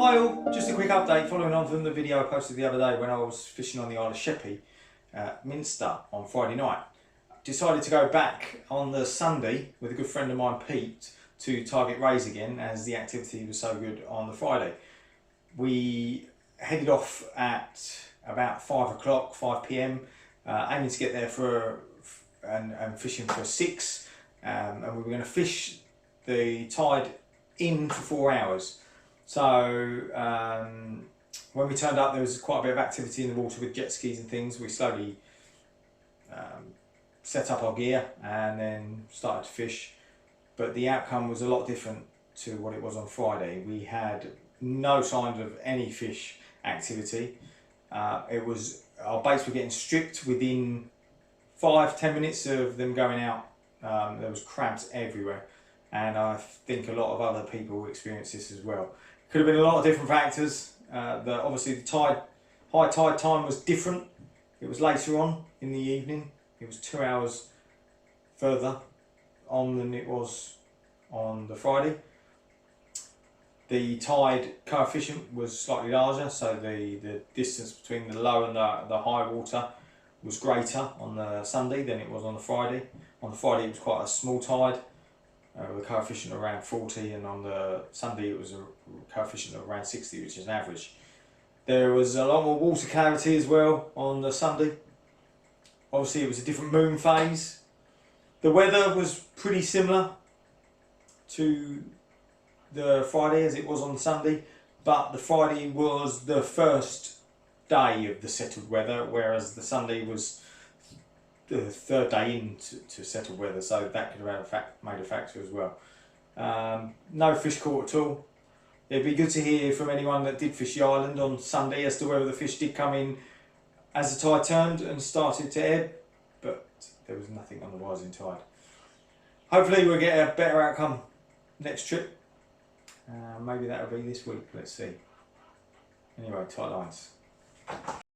Hi all, just a quick update following on from the video I posted the other day when I was fishing on the Isle of Sheppey, Minster, on Friday night. Decided to go back on the Sunday with a good friend of mine, Pete, to target rays again as the activity was so good on the Friday. We headed off at about 5 o'clock, 5 p.m, aiming to get there and fishing for 6, and we were going to fish the tide in for 4 hours. So when we turned up, there was quite a bit of activity in the water with jet skis and things. We slowly set up our gear and then started to fish, but the outcome was a lot different to what it was on Friday. We had no signs of any fish activity. Our baits were getting stripped within 5-10 minutes of them going out. There was crabs everywhere, and I think a lot of other people experienced this as well. Could have been a lot of different factors. Obviously the high tide time was different. It was later on in the evening. It was 2 hours further on than it was on the Friday. The tide coefficient was slightly larger, so the distance between the low and the high water was greater on the Sunday than it was on the Friday. On the Friday it was quite a small tide, with a coefficient of around 40, and on the Sunday it was a coefficient of around 60, which is an average. There was a lot more water clarity as well on the Sunday. Obviously it was a different moon phase. The weather was pretty similar to the Friday as it was on the Sunday, but the Friday was the first day of the settled weather, whereas the Sunday was the third day into settled weather, so that could have made a factor as well. No fish caught at all. It'd be good to hear from anyone that did fish the island on Sunday as to whether the fish did come in as the tide turned and started to ebb, but there was nothing on the rising tide. Hopefully we'll get a better outcome next trip. Maybe that'll be this week, let's see. Anyway, tight lines.